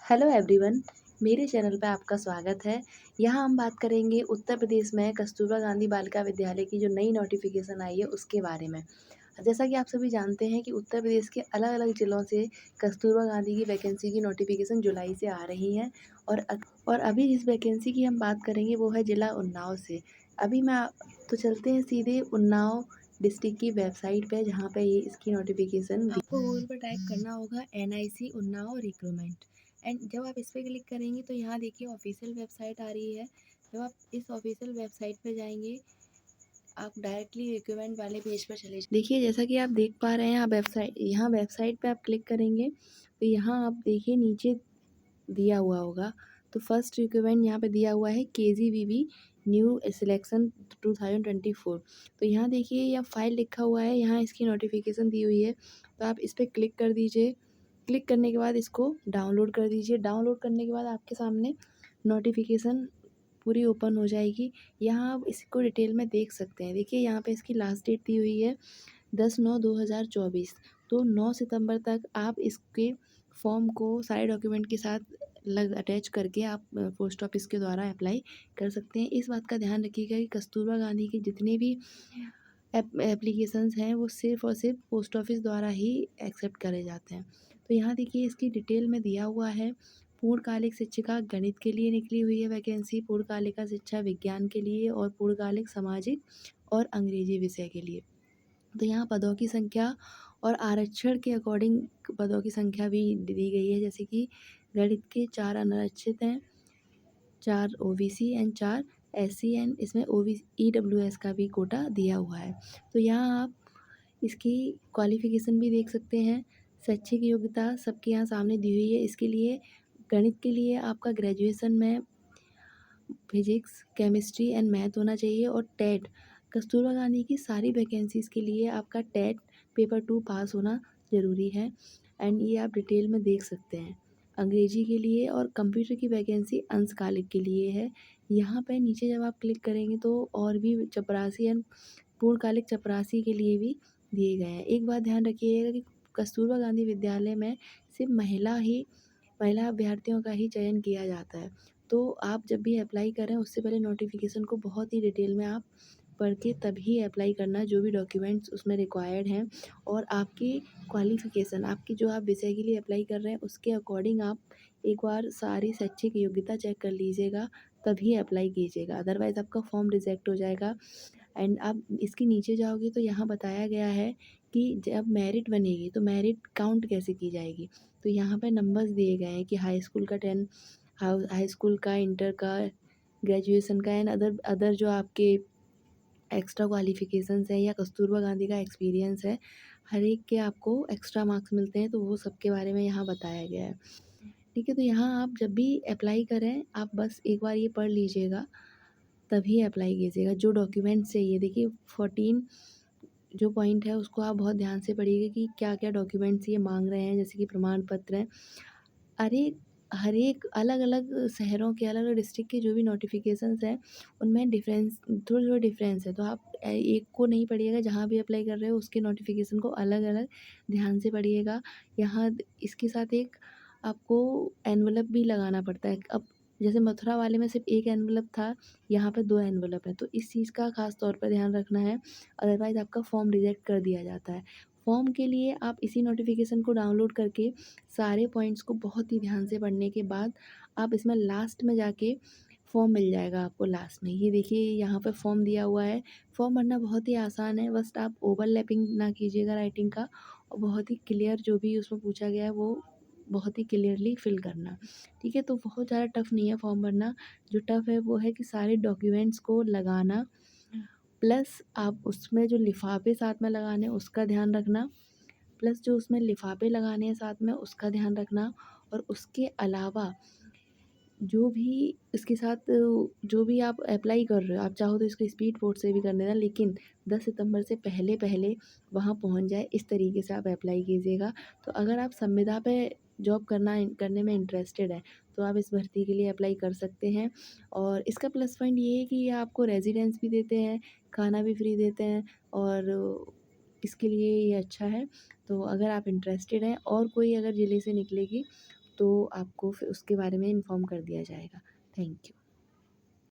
Hello everyone, मेरे channel पे आपका स्वागत है। यहाँ हम बात करेंगे उत्तर प्रदेश में कस्तूरबा गांधी बालिका विद्यालय की जो नई नोटिफिकेशन आई है उसके बारे में। जैसा कि आप सभी जानते हैं कि उत्तर प्रदेश के अलग-अलग ज़िलों से कस्तूरबा गांधी की वैकेंसी की नोटिफिकेशन जुलाई से आ रही हैं और अभी जिस वैकेंसी की हम बात करेंगे वो है ज़िला उन्नाव से। अभी मैं आ तो चलते हैं सीधे उन्नाव डिस्ट्रिक्ट की वेबसाइट पे जहाँ पे ये इसकी नोटिफिकेशन आपको गूगल पर टाइप करना होगा एनआईसी उन्नाव रिक्रूटमेंट। एंड जब आप इस पे क्लिक करेंगे तो यहाँ देखिए ऑफिशियल वेबसाइट आ रही है। जब आप इस ऑफिशियल वेबसाइट पे जाएंगे आप डायरेक्टली रिक्रूटमेंट वाले पेज पर चले देखिए जैसा कि आप देख पा रहे हैं यहाँ वेबसाइट पे आप क्लिक करेंगे तो यहाँ आप देखिए नीचे दिया हुआ होगा। तो फर्स्ट रिक्रूटमेंट यहाँ पे दिया हुआ है केजीवीबी न्यू सिलेक्शन 2024। तो यहाँ देखिए यह फाइल लिखा हुआ है, यहाँ इसकी नोटिफिकेशन दी हुई है। तो आप इस पर क्लिक कर दीजिए। क्लिक करने के बाद इसको डाउनलोड कर दीजिए। डाउनलोड करने के बाद आपके सामने नोटिफिकेशन पूरी ओपन हो जाएगी। यहाँ आप इसको डिटेल में देख सकते हैं। देखिए यहाँ पे इसकी लास्ट डेट दी हुई है 10/9/2024। तो 9 सितंबर तक आप इसके फॉर्म को सारे डॉक्यूमेंट के साथ अटैच करके आप पोस्ट ऑफिस के द्वारा अप्लाई कर सकते हैं। इस बात का ध्यान रखिएगा कि कस्तूरबा गांधी के जितने भी एप्लीकेशंस हैं वो सिर्फ़ और सिर्फ पोस्ट ऑफिस द्वारा ही एक्सेप्ट करे जाते हैं। तो यहाँ देखिए इसकी डिटेल में दिया हुआ है। पूर्णकालिक शिक्षिका गणित के लिए निकली हुई है वैकेंसी, पूर्णकालिका शिक्षा विज्ञान के लिए और पूर्णकालिक सामाजिक और अंग्रेजी विषय के लिए। तो यहाँ पदों की संख्या और आरक्षण के अकॉर्डिंग पदों की संख्या भी दी गई है। जैसे कि गणित के 4 अनारक्षित हैं, 4 ओबीसी एंड 4 एससी एंड इसमें ईडब्ल्यूएस का भी कोटा दिया हुआ है। तो यहाँ आप इसकी क्वालिफ़िकेशन भी देख सकते हैं। शैक्षिक योग्यता सबके यहाँ सामने दी हुई है। इसके लिए गणित के लिए आपका ग्रेजुएशन में फिजिक्स, केमिस्ट्री एंड मैथ होना चाहिए और टेट कस्तूरबा गांधी की सारी वैकेंसीज़ के लिए आपका टेट पेपर 2 पास होना ज़रूरी है। एंड ये आप डिटेल में देख सकते हैं। अंग्रेजी के लिए और कंप्यूटर की वैकेंसी अंशकालिक के लिए है। यहाँ पे नीचे जब आप क्लिक करेंगे तो और भी चपरासी एंड पूर्णकालिक चपरासी के लिए भी दिए गए हैं। एक बात ध्यान रखिएगा कि कस्तूरबा गांधी विद्यालय में सिर्फ महिला अभ्यर्थियों का ही चयन किया जाता है। तो आप जब भी अप्लाई करें उससे पहले नोटिफिकेशन को बहुत ही डिटेल में आप पढ़ के तभी अप्लाई करना, जो भी डॉक्यूमेंट्स उसमें रिक्वायर्ड हैं और आपकी क्वालिफ़िकेशन आपकी जो आप विषय के लिए अप्लाई कर रहे हैं उसके अकॉर्डिंग आप एक बार सारी शैक्षिक योग्यता चेक कर लीजिएगा, तभी अप्लाई कीजिएगा। अदरवाइज़ आपका फॉर्म रिजेक्ट हो जाएगा। एंड आप इसके नीचे जाओगे तो यहाँ बताया गया है कि जब मेरिट बनेगी तो मेरिट काउंट कैसे की जाएगी। तो यहाँ पे नंबर्स दिए गए हैं कि हाई स्कूल का 10, हाई स्कूल का, इंटर का, ग्रेजुएशन का एंड अदर अदर जो आपके एक्स्ट्रा क्वालिफ़िकेशंस हैं या कस्तूरबा गांधी का एक्सपीरियंस है, हर एक के आपको एक्स्ट्रा मार्क्स मिलते हैं। तो वो सब के बारे में यहाँ बताया गया है। ठीक है, तो यहाँ आप जब भी अप्लाई करें आप बस एक बार ये पढ़ लीजिएगा, तभी अप्लाई कीजिएगा। जो डॉक्यूमेंट्स चाहिए देखिए 14 जो पॉइंट है उसको आप बहुत ध्यान से पढ़िएगा कि क्या-क्या डॉक्यूमेंट्स ये माँग रहे हैं, जैसे कि प्रमाण पत्र हैं। अरे हर एक अलग-अलग शहरों के, अलग-अलग डिस्ट्रिक्ट के जो भी नोटिफ़िकेशंस हैं, उनमें डिफ़रेंस थोड़ा-थोड़ा डिफ़रेंस है। तो आप एक को नहीं पढ़िएगा, जहाँ भी अप्लाई कर रहे हो उसके नोटिफ़िकेशन को अलग-अलग ध्यान से पढ़िएगा। यहाँ इसके साथ एक आपको एनवेलप भी लगाना पड़ता है। अब जैसे मथुरा वाले में सिर्फ़ 1 एनवेलप था, यहाँ पे 2 एनवेलप है। तो इस चीज़ का ख़ास तौर पर ध्यान रखना है, अदरवाइज़ आपका फॉर्म रिजेक्ट कर दिया जाता है। फॉर्म के लिए आप इसी नोटिफ़िकेशन को डाउनलोड करके सारे पॉइंट्स को बहुत ही ध्यान से पढ़ने के बाद आप इसमें लास्ट में जाके फॉर्म मिल जाएगा आपको लास्ट में। ये देखिए यहाँ पे फॉर्म दिया हुआ है। फॉर्म भरना बहुत ही आसान है, बस आप ओवरलैपिंग ना कीजिएगा राइटिंग का और बहुत ही क्लियर जो भी उसमें पूछा गया है वो बहुत ही क्लियरली फिल करना। ठीक है, तो बहुत ज़्यादा टफ नहीं है फॉर्म भरना। जो टफ है वो है कि सारे डॉक्यूमेंट्स को लगाना, प्लस आप उसमें जो लिफ़ाफ़े साथ में लगाने हैं उसका ध्यान रखना, प्लस जो उसमें लिफ़ाफ़े लगाने हैं साथ में उसका ध्यान रखना और उसके अलावा जो भी इसके साथ जो भी आप अप्लाई कर रहे हो, आप चाहो तो इसको स्पीड पोस्ट से भी कर देना, लेकिन 10 सितंबर से पहले वहाँ पहुँच जाए, इस तरीके से आप अप्लाई कीजिएगा। तो अगर आप संविदा पे जॉब करने में इंटरेस्टेड हैं, तो आप इस भर्ती के लिए अप्लाई कर सकते हैं। और इसका प्लस पॉइंट ये है कि ये आपको रेज़िडेंस भी देते हैं, खाना भी फ्री देते हैं और इसके लिए ये अच्छा है। तो अगर आप इंटरेस्टेड हैं और कोई अगर ज़िले से निकलेगी तो आपको फिर उसके बारे में इन्फॉर्म कर दिया जाएगा। Thank you.